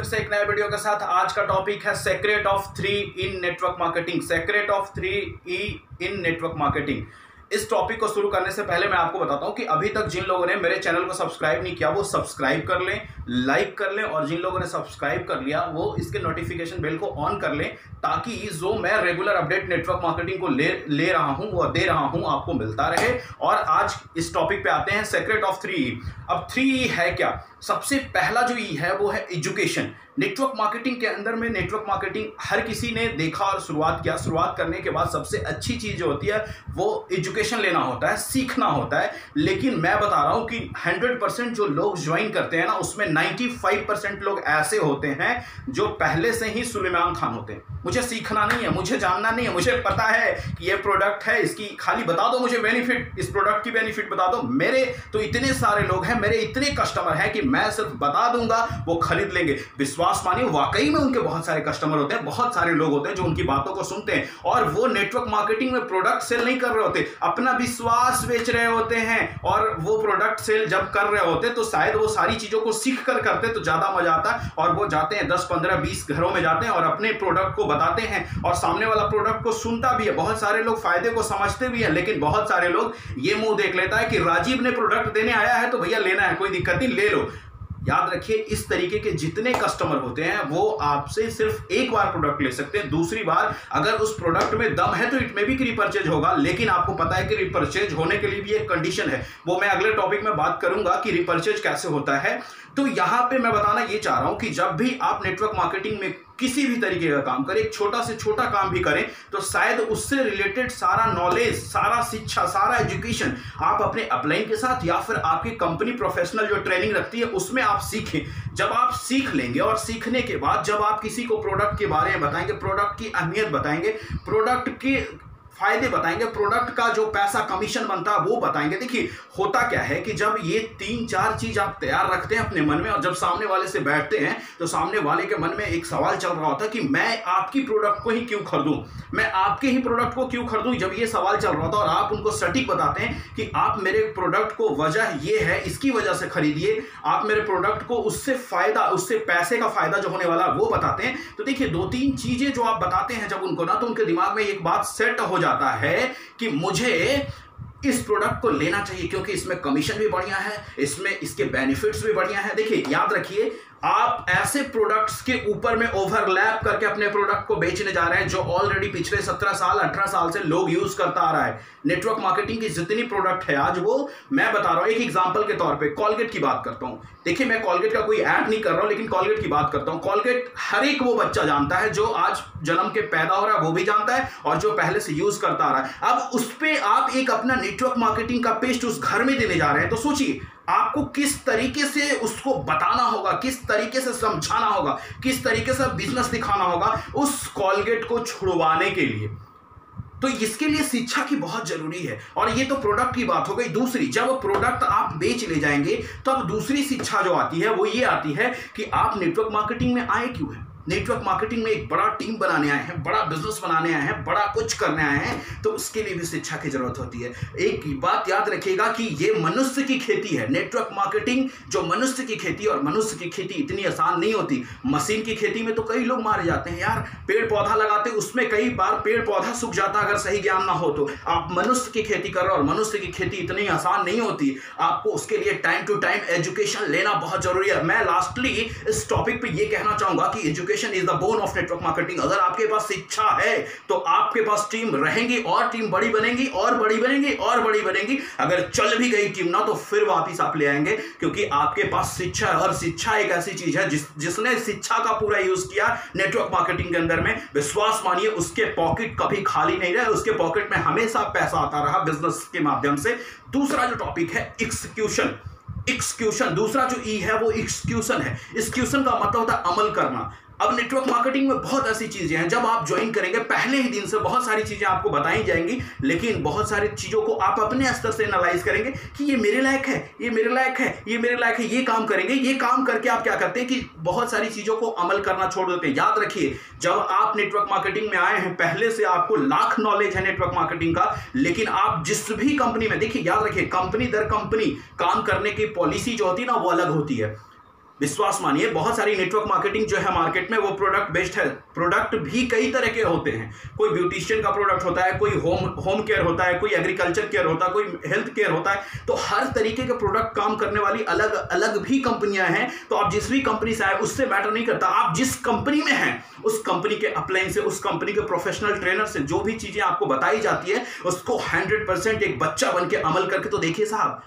से एक नए वीडियो के साथ। आज का टॉपिक है secret of 3 in network marketing. Secret of 3 E in network marketing. इस टॉपिक को शुरू करने से पहले मैं आपको बताता हूं कि अभी तक जिन लोगों ने मेरे चैनल को सब्सक्राइब नहीं किया वो सब्सक्राइब कर लें, लाइक कर लें, और जिन लोगों ने सब्सक्राइब कर लिया वो इसके नोटिफिकेशन बेल को ऑन कर लें, ताकि जो मैं रेगुलर अपडेट नेटवर्क मार्केटिंग को ले रहा हूं वो दे रहा हूं आपको मिलता रहे। और आज इस टॉपिक पे आते हैं, सीक्रेट ऑफ 3 ई। अब 3 ई है क्या? सबसे पहला जो ई है वो है एजुकेशन। नेटवर्क मार्केटिंग के अंदर में नेटवर्क मार्केटिंग हर किसी ने देखा और शुरुआत किया। शुरुआत करने के बाद सबसे अच्छी चीज जो होती है वो एजुकेशन लेना होता है, सीखना होता है। लेकिन मैं बता रहा हूं कि 100% जो लोग ज्वाइन करते हैं ना, उसमें 95% लोग ऐसे होते हैं जो पहले से ही सुलेमान खान होते हैं। मुझे सीखना नहीं है, मुझे जानना नहीं है, मुझे पता है कि ये प्रोडक्ट है, इसकी खाली बता दो मुझे बेनिफिट, इस प्रोडक्ट की बेनिफिट बता दो। मेरे तो इतने सारे लोग हैं, मेरे इतने कस्टमर हैं कि मैं सिर्फ बता दूंगा वो खरीद लेंगे। विश्वास मानिए, वाकई में उनके बहुत सारे कस्टमर होते हैं, बहुत सारे लोग होते हैं जो उनकी बातों को सुनते हैं। और वो नेटवर्क मार्केटिंग में प्रोडक्ट सेल नहीं कर रहे होते, अपना विश्वास बेच रहे होते हैं। और वो प्रोडक्ट सेल जब कर रहे होते तो शायद वो सारी चीजों को सीख कर करते तो ज्यादा मजा आता। और वो जाते हैं 10, 15, 20 घरों में जाते हैं और अपने प्रोडक्ट को बताते हैं, और सामने वाला प्रोडक्ट को सुनता भी है। बहुत सारे लोग फायदे को समझते भी हैं, लेकिन बहुत सारे लोग ये मुंह देख लेता है कि राजीव ने प्रोडक्ट देने आया है तो भैया लेना है, कोई दिक्कत नहीं, ले लो। याद रखिए, इस तरीके के जितने कस्टमर होते हैं वो आपसे सिर्फ एक बार प्रोडक्ट ले सकते हैं। दूसरी बार अगर उस प्रोडक्ट में दम है तो इट में भी रिपर्चेज होगा, लेकिन आपको पता है कि रिपर्चेज होने के लिए भी एक कंडीशन है। वो मैं अगले टॉपिक में बात करूंगा कि रिपर्चेज कैसे होता है। तो यहां पे मैं बताना ये चाह रहा हूं कि जब भी आप नेटवर्क मार्केटिंग में किसी भी तरीके का काम करें, एक छोटा से छोटा काम भी करें, तो शायद उससे रिलेटेड सारा नॉलेज, सारा शिक्षा, सारा एजुकेशन आप अपने अपलाइन के साथ या फिर आपकी कंपनी प्रोफेशनल जो ट्रेनिंग रखती है उसमें आप सीखें। जब आप सीख लेंगे और सीखने के बाद जब आप किसी को प्रोडक्ट के बारे में बताएंगे, प्रोडक्ट की अहमियत बताएंगे, प्रोडक्ट के फायदे बताएंगे, प्रोडक्ट का जो पैसा कमीशन बनता है वो बताएंगे। देखिए, होता क्या है कि जब ये 3-4 चीज आप तैयार रखते हैं अपने मन में, और जब सामने वाले से बैठते हैं तो सामने वाले के मन में एक सवाल चल रहा होता है कि मैं आपकी प्रोडक्ट को ही क्यों खरीदूं, मैं आपके ही प्रोडक्ट को क्यों खरीदूं। जब ये सवाल चल रहा था और आप उनको सटीक बताते हैं कि आप मेरे प्रोडक्ट को वजह ये है, इसकी वजह से खरीदिए, आप मेरे प्रोडक्ट को उससे फायदा, उससे पैसे का फायदा जो होने वाला वो बताते हैं, तो देखिए 2-3 चीजें जो आप बताते हैं जब उनको ना, तो उनके दिमाग में एक बात सेट हो जाता है कि मुझे इस प्रोडक्ट को लेना चाहिए क्योंकि इसमें कमीशन भी बढ़िया है, इसमें इसके बेनिफिट्स भी बढ़िया है। देखिए, याद रखिए, आप ऐसे प्रोडक्ट्स के ऊपर में ओवरलैप करके अपने प्रोडक्ट को बेचने जा रहे हैं जो ऑलरेडी पिछले 17 साल 18 साल से लोग यूज करता आ रहा है। नेटवर्क मार्केटिंग की जितनी प्रोडक्ट है आज, वो मैं बता रहा हूं। एक एग्जांपल के तौर पे कॉलगेट की बात करता हूं। देखिए, मैं कॉलगेट का कोई ऐड नहीं कर रहा हूं, लेकिन कॉलगेट की बात करता हूं। कॉलगेट हर एक वो बच्चा जानता है जो आज जन्म के पैदा हो रहा है, वो भी जानता है, और जो पहले से यूज करता आ रहा है। अब उस पर आप एक अपना नेटवर्क मार्केटिंग का पेस्ट उस घर में देने जा रहे हैं, तो सोचिए आपको किस तरीके से उसको बताना होगा, किस तरीके से समझाना होगा, किस तरीके से बिजनेस दिखाना होगा उस कॉलगेट को छुड़वाने के लिए। तो इसके लिए शिक्षा की बहुत जरूरी है। और ये तो प्रोडक्ट की बात हो गई। दूसरी, जब प्रोडक्ट आप बेच ले जाएंगे तो अब दूसरी शिक्षा जो आती है वो ये आती है कि आप नेटवर्क मार्केटिंग में आए क्यों हैं। नेटवर्क मार्केटिंग में एक बड़ा टीम बनाने आए हैं, बड़ा बिजनेस बनाने आए हैं, बड़ा कुछ करने आए हैं, तो उसके लिए भी शिक्षा की जरूरत होती है। एक बात याद रखिएगा कि ये मनुष्य की खेती है। नेटवर्क मार्केटिंग जो मनुष्य की खेती, और मनुष्य की खेती इतनी आसान नहीं होती। मशीन की खेती में तो कई लोग मारे जाते हैं यार, पेड़ पौधा लगाते उसमें कई बार पेड़ पौधा सूख जाता अगर सही ज्ञान ना हो तो। आप मनुष्य की खेती कर रहे हो, और मनुष्य की खेती इतनी आसान नहीं होती। आपको उसके लिए टाइम टू टाइम एजुकेशन लेना बहुत जरूरी है। मैं लास्टली इस टॉपिक पे ये कहना चाहूंगा कि education is the bone of network marketing. अगर आपके पास शिक्षा है तो आपके पास टीम रहेंगी, और टीम बड़ी बनेगी, और बड़ी बनेगी, और बड़ी बनेगी। अगर चल भी गई टीम ना, तो फिर वापस आप ले आएंगे, क्योंकि आपके पास शिक्षा है। और शिक्षा एक ऐसी चीज है जिसने शिक्षा का पूरा यूज किया नेटवर्क मार्केटिंग के अंदर में, विश्वास मानिए उसके पॉकेट कभी खाली नहीं रहे, उसके पॉकेट में हमेशा पैसा आता रहा बिजनेस के माध्यम से। दूसरा जो टॉपिक है एक्सक्यूशन। एक्सक्यूशन, दूसरा जो ई है वो एक्सक्यूशन है। एक्सक्यूशन का मतलब होता है अमल करना। अब नेटवर्क मार्केटिंग में बहुत ऐसी चीजें हैं, जब आप ज्वाइन करेंगे पहले ही दिन से बहुत सारी चीजें आपको बताई जाएंगी, लेकिन बहुत सारी चीजों को आप अपने स्तर से एनालाइज करेंगे कि ये मेरे लायक है, ये मेरे लायक है, ये मेरे लायक है, ये काम करेंगे। ये काम करके आप क्या करते हैं कि बहुत सारी चीजों को अमल करना छोड़ देते हैं। याद रखिए, जब आप नेटवर्क मार्केटिंग में आए हैं, पहले से आपको लाख नॉलेज है नेटवर्क मार्केटिंग का, लेकिन आप जिस भी कंपनी में, देखिए याद रखिए, कंपनी दर कंपनी काम करने की पॉलिसी जो होती है ना वो अलग होती है। विश्वास मानिए, बहुत सारी नेटवर्क मार्केटिंग जो है मार्केट में वो प्रोडक्ट बेस्ड है। प्रोडक्ट भी कई तरह के होते हैं, कोई ब्यूटिशियन का प्रोडक्ट होता है, कोई होम केयर होता है, कोई एग्रीकल्चर केयर होता है, कोई हेल्थ केयर होता है। तो हर तरीके के प्रोडक्ट काम करने वाली अलग अलग भी कंपनियां हैं। तो आप जिस भी कंपनी से आए उससे मैटर नहीं करता, आप जिस कंपनी में हैं उस कंपनी के अपलाइन से, उस कंपनी के प्रोफेशनल ट्रेनर से जो भी चीजें आपको बताई जाती है उसको 100% एक बच्चा बन के अमल करके तो देखिए साहब।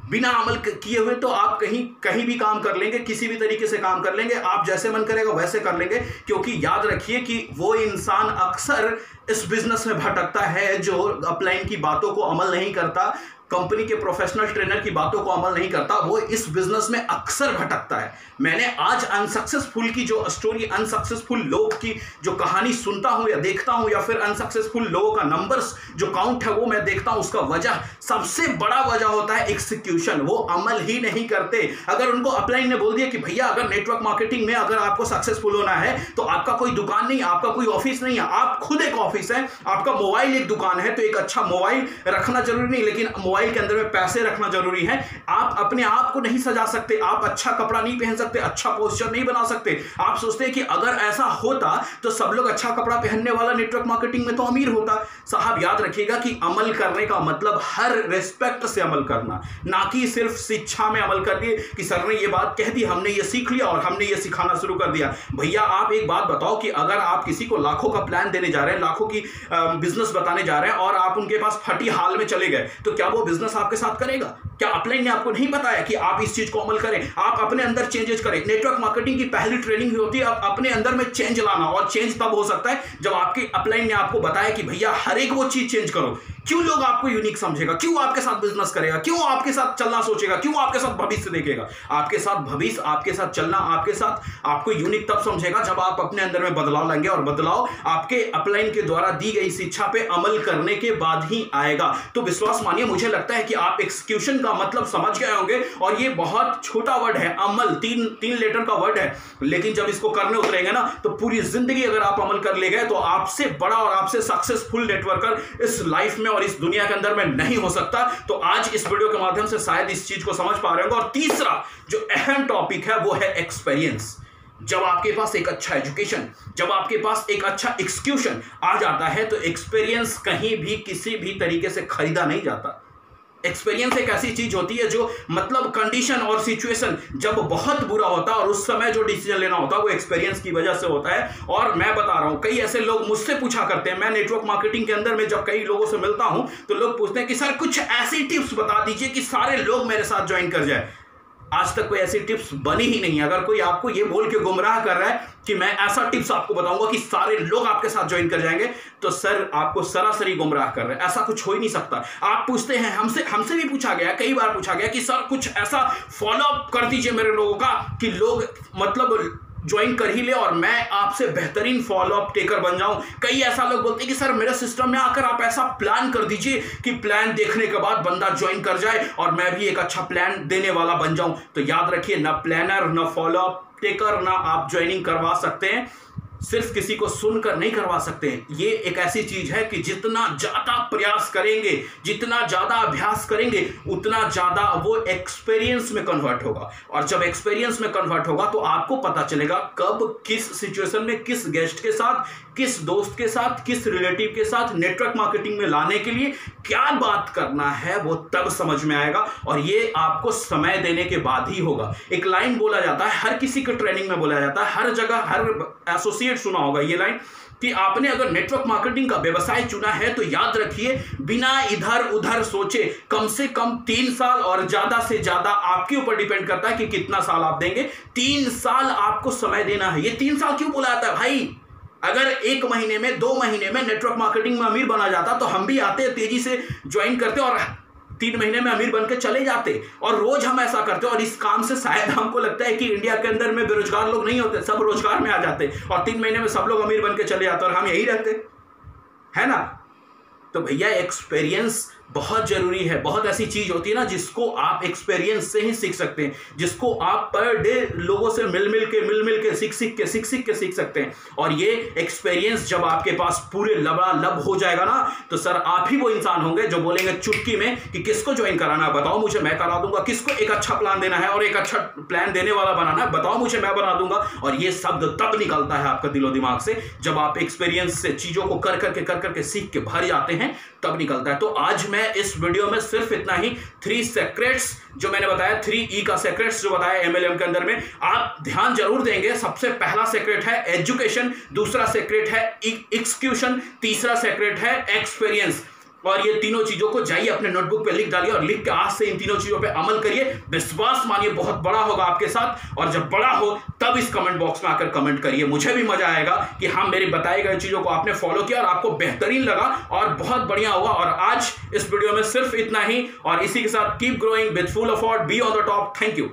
बिना अमल किए हुए तो आप कहीं भी काम कर लेंगे, किसी भी तरीके से काम कर लेंगे, आप जैसे मन करेगा वैसे कर लेंगे। क्योंकि याद रखिए कि वो इंसान अक्सर इस बिजनेस में भटकता है जो अपलाइन की बातों को अमल नहीं करता, कंपनी के प्रोफेशनल ट्रेनर की बातों को अमल नहीं करता, वो इस बिजनेस में अक्सर भटकता है। मैंने आज अनसक्सेसफुल की जो स्टोरी, अनसक्सेसफुल लोग की जो कहानी सुनता हूं या देखता हूं, या फिर अनसक्सेसफुल लोगों का नंबर्स जो काउंट है वो मैं देखता हूं, उसका वजह, सबसे बड़ा वजह होता है एग्जीक्यूशन। वो अमल ही नहीं करते। अगर उनको अपलाइन ने बोल दिया कि भैया अगर नेटवर्क मार्केटिंग में अगर आपको सक्सेसफुल होना है तो आपका कोई दुकान नहीं, आपका कोई ऑफिस नहीं है, आप खुद एक ऑफिस है, आपका मोबाइल एक दुकान है, तो एक अच्छा मोबाइल रखना जरूरी नहीं, लेकिन मोबाइल के अंदर में पैसे रखना जरूरी है। आप अपने आप को नहीं सजा सकते, आप अच्छा कपड़ा नहीं पहन सकते, अच्छा पोस्चर नहीं बना सकते। आप सोचते हैं कि अगर ऐसा होता तो सब लोग अच्छा कपड़ा पहनने वाला नेटवर्क मार्केटिंग में तो अमीर होता। साहब याद रखिएगा कि अमल करने का मतलब हर रिस्पेक्ट से अमल करना, ना कि सिर्फ शिक्षा में अमल कर दिए कि सर ने ये बात कह दी, हमने ये सीख लिया और हमने ये सिखाना शुरू कर दिया। भैया आप एक बात बताओ कि अगर आप किसी को लाखों का प्लान देने जा रहे हैं, लाखों की बिजनेस बताने जा रहे हैं और आप उनके पास फटी हाल में चले गए, तो क्या वो बिजनेस आपके साथ करेगा? क्या अपलाइन ने आपको नहीं बताया कि आप इस चीज को अमल करें, आप अपने अंदर चेंजेस करें? नेटवर्क मार्केटिंग की पहली ट्रेनिंग होती है अपने अंदर में चेंज लाना, और चेंज तब हो सकता है जब आपके अपलाइन ने आपको बताया कि भैया हर एक वो चीज चेंज करो। क्यों लोग आपको यूनिक समझेगा, क्यों आपके साथ बिजनेस करेगा, क्यों आपके साथ चलना सोचेगा, क्यों आपके साथ भविष्य देखेगा? आपके साथ भविष्य, आपके साथ चलना, आपके साथ आपको यूनिक तब समझेगा जब आप अपने अंदर में बदलाव लाएंगे, और बदलाव आपके अपलाइन के द्वारा दी गई शिक्षा पे अमल करने के बाद ही आएगा। तो विश्वास मानिए, मुझे लगता है कि आप एक्सक्यूशन का मतलब समझ गए होंगे, और ये बहुत छोटा वर्ड है, अमल तीन लेटर का वर्ड है, लेकिन जब इसको करने उतरेंगे ना तो पूरी जिंदगी अगर आप अमल कर ले गए तो आपसे बड़ा और आपसे सक्सेसफुल नेटवर्कर इस लाइफ में और इस दुनिया के अंदर में नहीं हो सकता। तो आज इस वीडियो के माध्यम से शायद इस चीज को समझ पा रहे होंगे। और तीसरा जो अहम टॉपिक है वो है एक्सपीरियंस। जब आपके पास एक अच्छा एजुकेशन, जब आपके पास एक अच्छा एक्सक्यूशन आ जाता है तो एक्सपीरियंस कहीं भी किसी भी तरीके से खरीदा नहीं जाता। एक्सपीरियंस एक ऐसी चीज होती है जो मतलब कंडीशन और सिचुएशन जब बहुत बुरा होता है और उस समय जो डिसीजन लेना होता है वो एक्सपीरियंस की वजह से होता है। और मैं बता रहा हूं, कई ऐसे लोग मुझसे पूछा करते हैं, मैं नेटवर्क मार्केटिंग के अंदर में जब कई लोगों से मिलता हूं तो लोग पूछते हैं कि सर कुछ ऐसी टिप्स बता दीजिए कि सारे लोग मेरे साथ ज्वाइन कर जाए। आज तक कोई ऐसी टिप्स बनी ही नहीं। अगर कोई आपको ये बोल के गुमराह कर रहा है कि मैं ऐसा टिप्स आपको बताऊंगा कि सारे लोग आपके साथ ज्वाइन कर जाएंगे, तो सर आपको सरासरी गुमराह कर रहे हैं। ऐसा कुछ हो ही नहीं सकता। आप पूछते हैं, हमसे भी पूछा गया, कई बार पूछा गया कि सर कुछ ऐसा फॉलो अप कर दीजिए मेरे लोगों का कि लोग मतलब ज्वाइन कर ही ले और मैं आपसे बेहतरीन फॉलो अप टेकर बन जाऊं। कई ऐसा लोग बोलते हैं कि सर मेरे सिस्टम में आकर आप ऐसा प्लान कर दीजिए कि प्लान देखने के बाद बंदा ज्वाइन कर जाए और मैं भी एक अच्छा प्लान देने वाला बन जाऊं। तो याद रखिए, ना प्लानर, ना फॉलो अप टेकर, ना आप ज्वाइनिंग करवा सकते हैं, सिर्फ किसी को सुनकर नहीं करवा सकते। ये एक ऐसी चीज है कि जितना ज्यादा प्रयास करेंगे, जितना ज्यादा अभ्यास करेंगे, उतना ज्यादा वो एक्सपीरियंस में कन्वर्ट होगा। और जब एक्सपीरियंस में कन्वर्ट होगा तो आपको पता चलेगा कब किस सिचुएशन में, किस गेस्ट के साथ, किस दोस्त के साथ, किस रिलेटिव के साथ नेटवर्क मार्केटिंग में लाने के लिए क्या बात करना है, वो तब समझ में आएगा। और ये आपको समय देने के बाद ही होगा। एक लाइन बोला जाता है, हर किसी को ट्रेनिंग में बोला जाता है, हर जगह हर एसोसिएट सुना होगा ये लाइन कि आपने अगर नेटवर्क मार्केटिंग का व्यवसाय चुना है तो याद रखिए, बिना इधर उधर सोचे कम से कम 3 साल, और ज्यादा से ज्यादा आपके ऊपर डिपेंड करता है कि कितना साल आप देंगे, 3 साल आपको समय देना है। ये 3 साल क्यों बोला जाता है भाई? अगर 1 महीने में, 2 महीने में नेटवर्क मार्केटिंग में अमीर बना जाता तो हम भी आते, तेजी से ज्वाइन करते और 3 महीने में अमीर बनकर चले जाते। और रोज हम ऐसा करते और इस काम से शायद हमको लगता है कि इंडिया के अंदर में बेरोजगार लोग नहीं होते, सब रोजगार में आ जाते और 3 महीने में सब लोग अमीर बनकर चले जाते और हम यही रहते, है ना? तो भैया एक्सपीरियंस बहुत जरूरी है। बहुत ऐसी चीज होती है ना जिसको आप एक्सपीरियंस से ही सीख सकते हैं, जिसको आप पर डे लोगों से मिल मिल के सीख सीख सकते हैं। और ये एक्सपीरियंस जब आपके पास पूरे लबालब हो जाएगा ना, तो सर आप ही वो इंसान होंगे जो बोलेंगे चुटकी में कि किसको ज्वाइन कराना है बताओ मुझे, मैं करा दूंगा। किसको एक अच्छा प्लान देना है और एक अच्छा प्लान देने वाला बनाना है बताओ मुझे, मैं बना दूंगा। और ये शब्द तब निकलता है आपका दिलो दिमाग से जब आप एक्सपीरियंस से चीजों को कर करके सीख के भर जाते हैं, तब निकलता है। तो आज मैं इस वीडियो में सिर्फ इतना ही 3 सेक्रेट्स जो मैंने बताया, 3E का सेक्रेट्स जो बताया MLM के अंदर में, आप ध्यान जरूर देंगे। सबसे पहला सेक्रेट है एजुकेशन, दूसरा सेक्रेट है एक्सक्यूशन, तीसरा सेक्रेट है एक्सपीरियंस। और ये तीनों चीजों को जाइए अपने नोटबुक पे लिख डालिए और लिख के आज से इन तीनों चीजों पे अमल करिए। विश्वास मानिए बहुत बड़ा होगा आपके साथ। और जब बड़ा हो तब इस कमेंट बॉक्स में आकर कमेंट करिए, मुझे भी मजा आएगा कि हाँ मेरी बताई गई चीजों को आपने फॉलो किया और आपको बेहतरीन लगा और बहुत बढ़िया हुआ। और आज इस वीडियो में सिर्फ इतना ही, और इसी के साथ keep growing with full effort, be on the top. Thank you.